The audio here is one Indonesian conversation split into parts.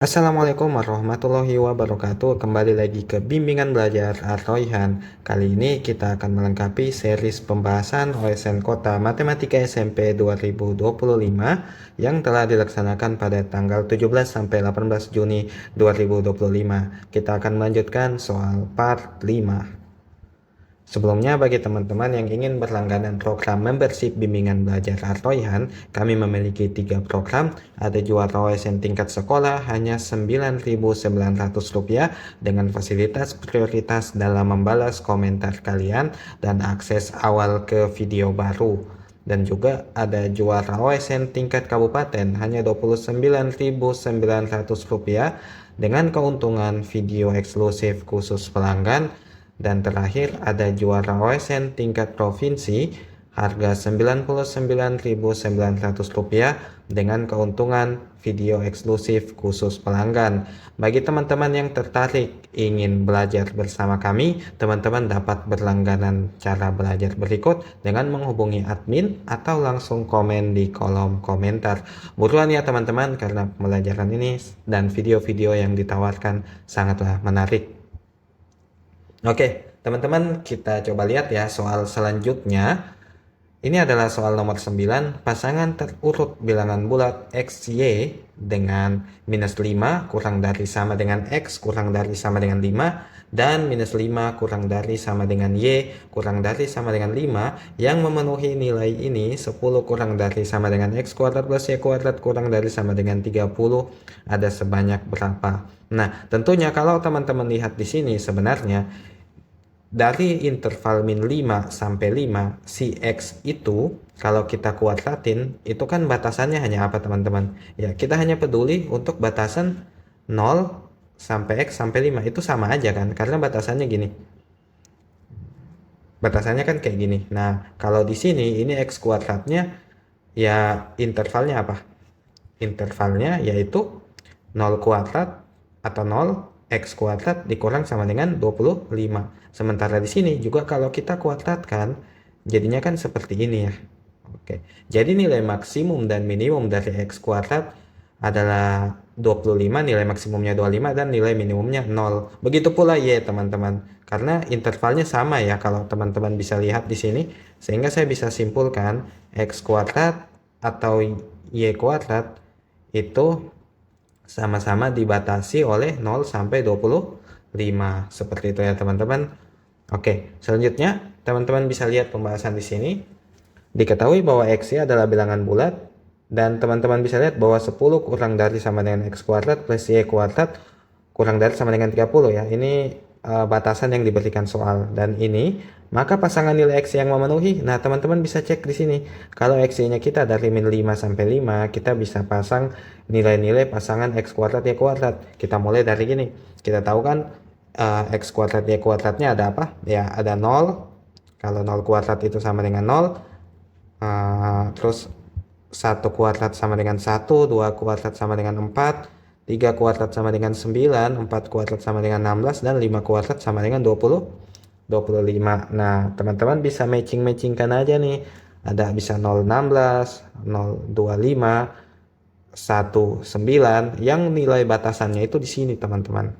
Assalamualaikum warahmatullahi wabarakatuh. Kembali lagi ke Bimbingan Belajar Ar-Royhan. Kali ini kita akan melengkapi series pembahasan OSN Kota Matematika SMP 2025 yang telah dilaksanakan pada tanggal 17 sampai 18 Juni 2025. Kita akan melanjutkan soal part 5. Sebelumnya, bagi teman-teman yang ingin berlangganan program membership bimbingan belajar Ar-Royhan, kami memiliki 3 program. Ada juara OSN tingkat sekolah hanya Rp9.900 dengan fasilitas prioritas dalam membalas komentar kalian dan akses awal ke video baru. Dan juga ada juara OSN tingkat kabupaten hanya Rp29.900 dengan keuntungan video eksklusif khusus pelanggan. Dan terakhir ada juara OSN tingkat provinsi harga Rp99.900 dengan keuntungan video eksklusif khusus pelanggan. Bagi teman-teman yang tertarik ingin belajar bersama kami, teman-teman dapat berlangganan cara belajar berikut dengan menghubungi admin atau langsung komen di kolom komentar. Buruan ya teman-teman, karena pembelajaran ini dan video-video yang ditawarkan sangatlah menarik. Oke, teman-teman, kita coba lihat ya soal selanjutnya. Ini adalah soal nomor 9, pasangan terurut bilangan bulat X, Y dengan minus 5 kurang dari sama dengan X kurang dari sama dengan 5 dan minus 5 kurang dari sama dengan Y kurang dari sama dengan 5 yang memenuhi nilai ini 10 kurang dari sama dengan X kuadrat plus Y kuadrat kurang dari sama dengan 30 ada sebanyak berapa? Nah, tentunya kalau teman-teman lihat di sini sebenarnya dari interval min 5 sampai 5 si X itu kalau kita kuadratin itu kan batasannya hanya apa teman-teman? Ya, kita hanya peduli untuk batasan 0 sampai X sampai 5 itu sama aja kan? Karena batasannya gini. Batasannya kan kayak gini. Nah, kalau di sini ini X kuadratnya ya intervalnya apa? Intervalnya yaitu 0 kuadrat atau 0 X kuadrat dikurang sama dengan 25. Sementara di sini juga kalau kita kuadratkan jadinya kan seperti ini ya. Oke. Jadi nilai maksimum dan minimum dari X kuadrat adalah 25, nilai maksimumnya 25 dan nilai minimumnya 0. Begitu pula Y teman-teman. Karena intervalnya sama ya kalau teman-teman bisa lihat di sini, sehingga saya bisa simpulkan X kuadrat atau Y kuadrat itu sama-sama dibatasi oleh 0 sampai 25. Seperti itu ya teman-teman. Oke, selanjutnya teman-teman bisa lihat pembahasan di sini. Diketahui bahwa X adalah bilangan bulat dan teman-teman bisa lihat bahwa 10 kurang dari sama dengan X kuadrat plus Y kuadrat kurang dari sama dengan 30 ya. Ini batasan yang diberikan soal dan ini maka pasangan nilai X yang memenuhi. Nah, teman-teman bisa cek di sini. Kalau X-nya kita dari min 5 sampai 5, kita bisa pasang nilai-nilai pasangan X kuadrat Y kuadrat. Kita mulai dari gini. Kita tahu kan X kuadrat Y kuadratnya ada apa? Ya, ada 0. Kalau 0 kuadrat itu sama dengan 0. Terus 1 kuadrat sama dengan 1, 2 kuadrat sama dengan 4, 3 kuadrat sama dengan 9, 4 kuadrat sama dengan 16, dan 5 kuadrat sama dengan 25. Nah, teman-teman bisa matching-matchingkan aja nih. Ada bisa 016, 025, 19, yang nilai batasannya itu di sini teman-teman.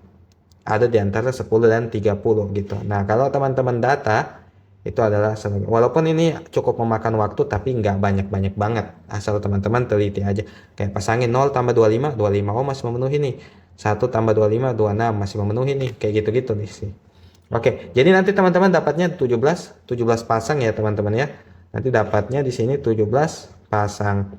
Ada di antara 10 dan 30 gitu. Nah, kalau teman-teman data itu adalah walaupun ini cukup memakan waktu tapi nggak banyak-banyak banget, asal teman-teman teliti aja. Kayak pasangin 0 tambah 25, 25 oh masih memenuhi nih. 1 tambah 25, 26 masih memenuhi nih. Kayak gitu-gitu nih sih. Oke, jadi nanti teman-teman dapatnya 17 pasang ya teman-teman ya. Nanti dapatnya di sini 17 pasang.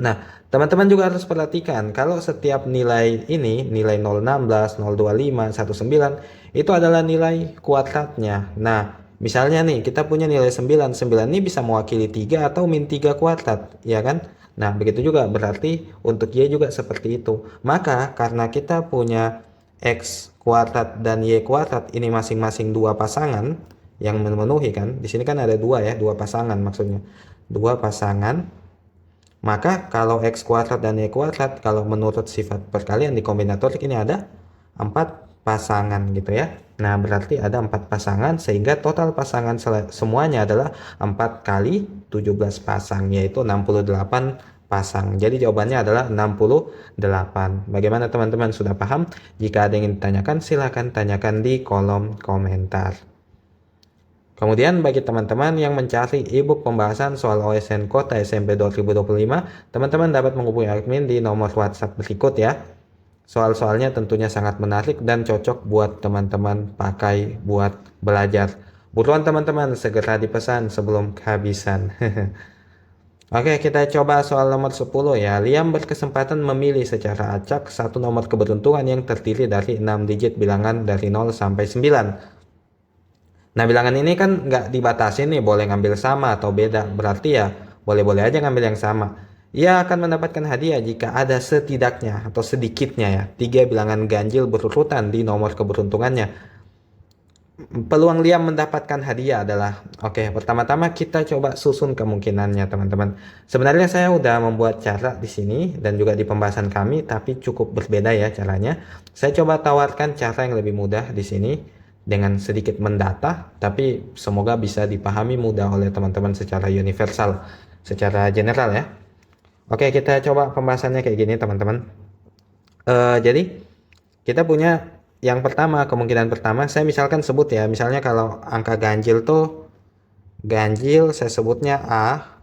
Nah, teman-teman juga harus perhatikan kalau setiap nilai ini, nilai 016, 025, 19 itu adalah nilai kuadratnya. Nah, misalnya nih kita punya nilai 9, 9 ini bisa mewakili 3 atau min 3 kuadrat, ya kan? Nah, begitu juga berarti untuk Y juga seperti itu. Maka karena kita punya X kuadrat dan Y kuadrat ini masing-masing dua pasangan yang memenuhi kan. Di sini kan ada dua ya, dua pasangan maksudnya. Dua pasangan. Maka kalau X kuadrat dan Y kuadrat, kalau menurut sifat perkalian di kombinatorik ini ada 4 pasangan gitu ya. Nah, berarti ada 4 pasangan sehingga total pasangan semuanya adalah 4 kali 17 pasang, yaitu 68 pasang. Jadi jawabannya adalah 68. Bagaimana teman-teman, sudah paham? Jika ada yang ingin ditanyakan, silahkan tanyakan di kolom komentar. Kemudian bagi teman-teman yang mencari ebook pembahasan soal OSN Kota SMP 2025, teman-teman dapat menghubungi admin di nomor WhatsApp berikut ya. Soal-soalnya tentunya sangat menarik dan cocok buat teman-teman pakai buat belajar. Buruan teman-teman, segera dipesan sebelum kehabisan. Oke, kita coba soal nomor 10 ya. Liam berkesempatan memilih secara acak satu nomor keberuntungan yang terdiri dari 6 digit bilangan dari 0 sampai 9. Nah, bilangan ini kan nggak dibatasi nih, boleh ngambil sama atau beda. Berarti ya boleh-boleh aja ngambil yang sama. Ia akan mendapatkan hadiah jika ada setidaknya atau sedikitnya ya 3 bilangan ganjil berurutan di nomor keberuntungannya. Peluang Liam mendapatkan hadiah adalah, oke, pertama-tama kita coba susun kemungkinannya teman-teman. Sebenarnya saya udah membuat cara di sini dan juga di pembahasan kami, tapi cukup berbeda ya caranya. Saya coba tawarkan cara yang lebih mudah di sini dengan sedikit mendata, tapi semoga bisa dipahami mudah oleh teman-teman secara universal, secara general ya. Oke, kita coba pembahasannya kayak gini teman-teman. Jadi kita punya yang pertama, kemungkinan pertama, saya misalkan sebut ya, misalnya kalau angka ganjil tuh, ganjil saya sebutnya A,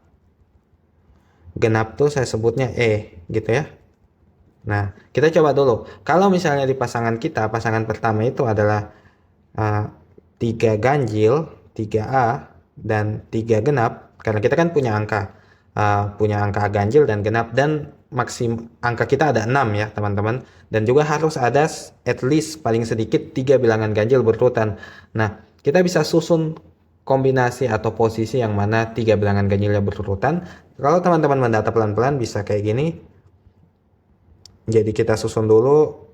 genap tuh saya sebutnya E, gitu ya. Nah, kita coba dulu. Kalau misalnya di pasangan kita, pasangan pertama itu adalah 3 ganjil, 3A, dan 3 genap, karena kita kan punya angka ganjil dan genap, dan angka kita ada 6 ya teman-teman, dan juga harus ada at least paling sedikit 3 bilangan ganjil berurutan. Nah, kita bisa susun kombinasi atau posisi yang mana 3 bilangan ganjilnya berurutan. Kalau teman-teman mendata pelan-pelan bisa kayak gini. Jadi kita susun dulu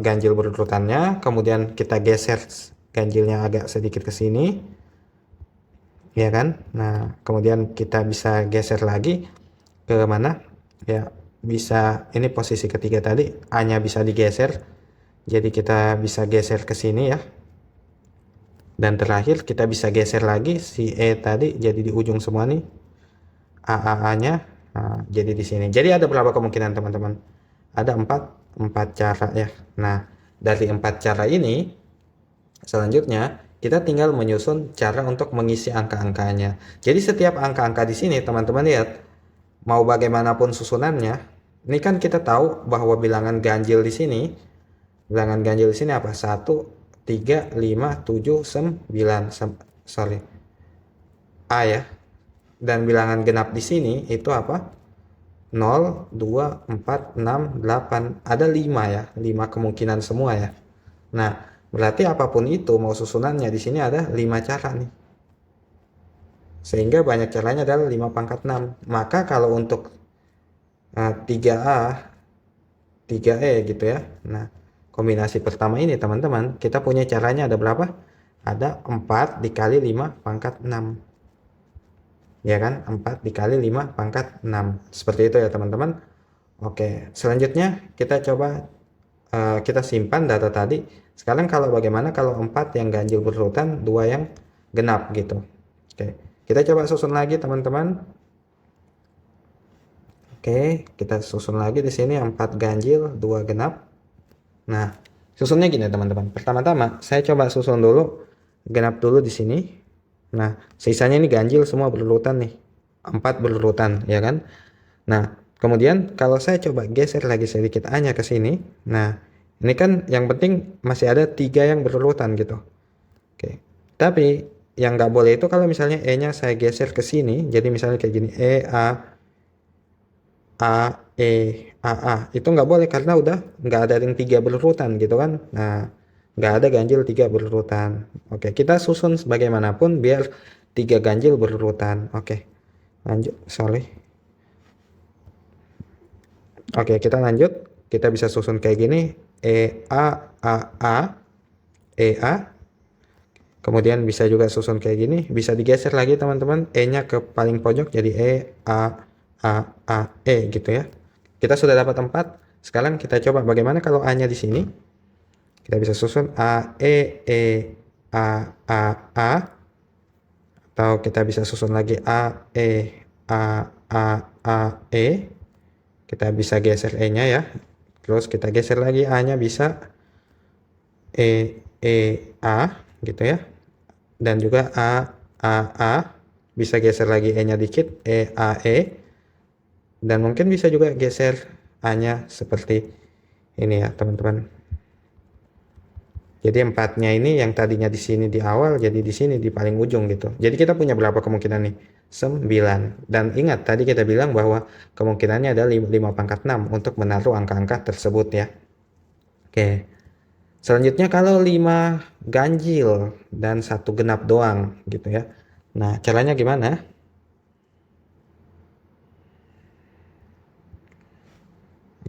ganjil berurutannya, kemudian kita geser ganjilnya agak sedikit ke sini, ya kan? Nah, kemudian kita bisa geser lagi ke mana? Ya, bisa, ini posisi ketiga tadi, A-nya bisa digeser, jadi kita bisa geser ke sini ya. Dan terakhir kita bisa geser lagi si E tadi jadi di ujung semua nih, A-nya, nah, jadi di sini. Jadi ada berapa kemungkinan teman-teman? Ada 4 cara ya. Nah, dari 4 cara ini selanjutnya kita tinggal menyusun cara untuk mengisi angka-angkanya. Jadi setiap angka-angka di sini teman-teman lihat, mau bagaimanapun susunannya, ini kan kita tahu bahwa bilangan ganjil di sini, apa? 1, 3, 5, 7, 9, sorry, A ya. Dan bilangan genap di sini itu apa? 0, 2, 4, 6, 8. Ada 5 ya, 5 kemungkinan semua ya. Nah, berarti apapun itu mau susunannya di sini ada 5 cara nih. Sehingga banyak caranya adalah 5 pangkat 6. Maka kalau untuk 3A, 3E gitu ya. Nah, kombinasi pertama ini teman-teman, kita punya caranya ada berapa? Ada 4 dikali 5 pangkat 6. Ya kan, 4 dikali 5 pangkat 6. Seperti itu ya teman-teman. Oke, selanjutnya kita coba kita simpan data tadi. Sekarang kalau bagaimana kalau 4 yang ganjil berurutan, 2 yang genap gitu. Oke, kita coba susun lagi teman-teman. Oke, kita susun lagi di sini 4 ganjil, 2 genap. Nah, susunnya gini teman-teman. Pertama-tama saya coba susun dulu genap dulu di sini. Nah, sisanya ini ganjil semua berurutan nih. 4 berurutan, ya kan? Nah, kemudian kalau saya coba geser lagi sedikit A-nya ke sini. Nah, ini kan yang penting masih ada 3 yang berurutan gitu. Oke. Tapi yang nggak boleh itu kalau misalnya E-nya saya geser ke sini. Jadi misalnya kayak gini, E, A, E, A. Itu nggak boleh karena udah nggak ada yang 3 berurutan gitu kan. Nah, nggak ada ganjil 3 berurutan. Oke, kita susun sebagaimanapun biar 3 ganjil berurutan. Oke, lanjut, sorry. Oke, kita lanjut. Kita bisa susun kayak gini, E, A, E, A. Kemudian bisa juga susun kayak gini. Bisa digeser lagi teman-teman, E-nya ke paling pojok jadi E, A, E gitu ya. Kita sudah dapat 4. Sekarang kita coba bagaimana kalau A-nya di sini. Kita bisa susun A, E, A, A. Atau kita bisa susun lagi A, E, A, E, kita bisa geser E-nya ya. Terus kita geser lagi A-nya bisa A gitu ya. Dan juga A, bisa geser lagi E-nya dikit, E. Dan mungkin bisa juga geser A-nya seperti ini ya, teman-teman. Jadi empatnya ini yang tadinya di sini di awal, jadi di sini di paling ujung gitu. Jadi kita punya berapa kemungkinan nih? 9. Dan ingat tadi kita bilang bahwa kemungkinannya ada 5 pangkat 6 untuk menaruh angka-angka tersebut ya. Oke. Selanjutnya kalau 5 ganjil dan 1 genap doang gitu ya. Nah, caranya gimana?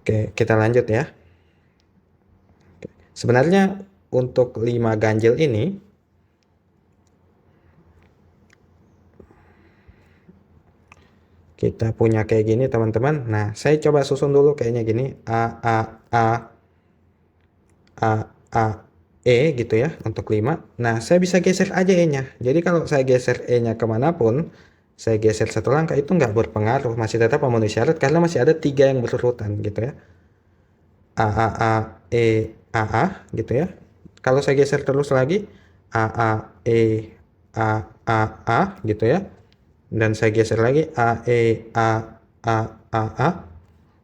Oke, kita lanjut ya. Sebenarnya untuk 5 ganjil ini kita punya kayak gini teman-teman. Nah, saya coba susun dulu kayaknya gini. E gitu ya untuk 5. Nah, saya bisa geser aja E-nya. Jadi kalau saya geser E-nya kemanapun, saya geser satu langkah itu nggak berpengaruh. Masih tetap memenuhi syarat karena masih ada 3 yang berurutan gitu ya. gitu ya. Kalau saya geser terus lagi E gitu ya. Dan saya geser lagi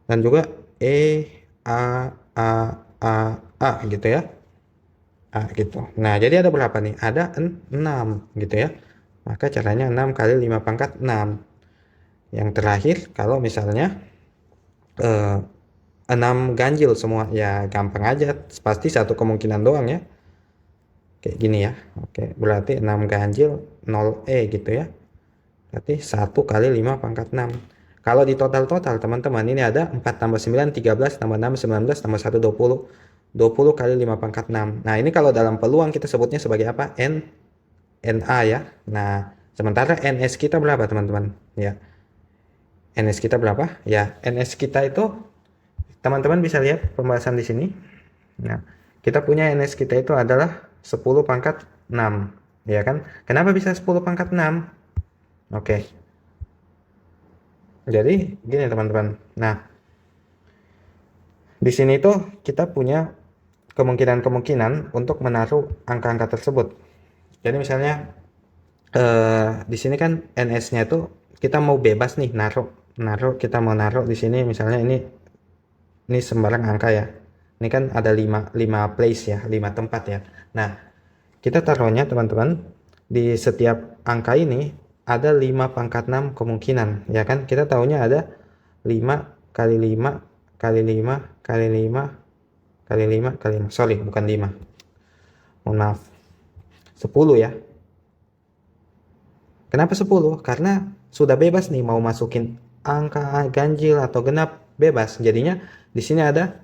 dan juga gitu ya. Gitu. Nah, jadi ada berapa nih? Ada 6 gitu ya. Maka caranya 6 kali 5 pangkat 6. Yang terakhir kalau misalnya 6 ganjil semua, ya gampang aja, pasti satu kemungkinan doang ya, kayak gini ya. Oke, berarti 6 ganjil 0 gitu ya, berarti 1 kali 5 pangkat 6. Kalau di total teman-teman ini ada 4 tambah 9 13 tambah 6 19 tambah 1 20 kali 5 pangkat 6. Nah, ini kalau dalam peluang kita sebutnya sebagai apa? NA ya. Nah, sementara NS kita berapa teman-teman ya? NS kita berapa ya? NS kita itu teman-teman bisa lihat pembahasan di sini. Nah, kita punya NS kita itu adalah 10 pangkat 6, ya kan? Kenapa bisa 10 pangkat 6? Oke. Jadi gini teman-teman. Nah, di sini tuh kita punya kemungkinan-kemungkinan untuk menaruh angka-angka tersebut. Jadi misalnya di sini kan NS-nya tuh kita mau bebas nih naruh kita mau naruh di sini misalnya ini sembarang angka ya. Ini kan ada 5 place ya, 5 tempat ya. Nah, kita taruhnya teman-teman di setiap angka ini ada 5 pangkat 6 kemungkinan, ya kan? Kita tahunya ada 5 kali 5 kali 5 kali 5 kali 5 kali 5. Sorry, bukan 5. Mohon maaf. 10 ya. Kenapa 10? Karena sudah bebas nih mau masukin angka ganjil atau genap, bebas. Jadinya di sini ada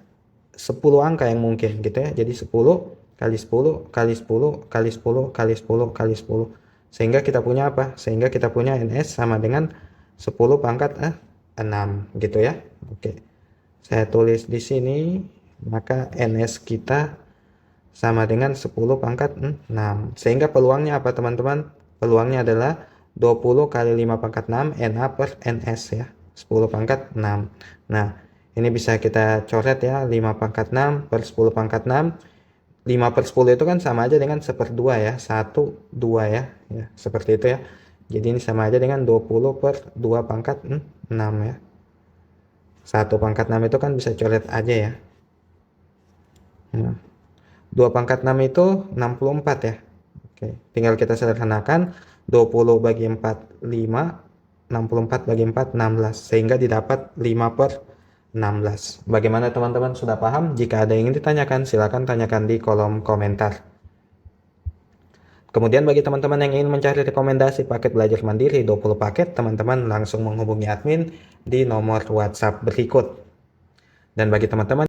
10 angka yang mungkin gitu ya. Jadi 10 kali 10 kali 10 kali 10 kali 10 kali 10. Sehingga kita punya apa? Sehingga kita punya NS sama dengan 10 pangkat 6 gitu ya. Oke. Saya tulis di sini, maka NS kita sama dengan 10 pangkat 6. Sehingga peluangnya apa teman-teman? Peluangnya adalah 20 kali 5 pangkat 6 NA per NS ya. 10 pangkat 6. Nah, ini bisa kita coret ya, 5 pangkat 6 per 10 pangkat 6. 5 per 10 itu kan sama aja dengan 1/2 ya, 1, 2 ya. Ya, seperti itu ya. Jadi ini sama aja dengan 20 per 2 pangkat 6 ya. 1 pangkat 6 itu kan bisa coret aja ya. Nah, 2 pangkat 6 itu 64 ya. Oke, tinggal kita sederhanakan. 20 bagi 4, 5. 64 bagi 4, 16. Sehingga didapat 5 per 16. Bagaimana teman-teman, sudah paham? Jika ada yang ingin ditanyakan, silakan tanyakan di kolom komentar. Kemudian bagi teman-teman yang ingin mencari rekomendasi paket belajar mandiri 20 paket, teman-teman langsung menghubungi admin di nomor WhatsApp berikut. Dan bagi teman-teman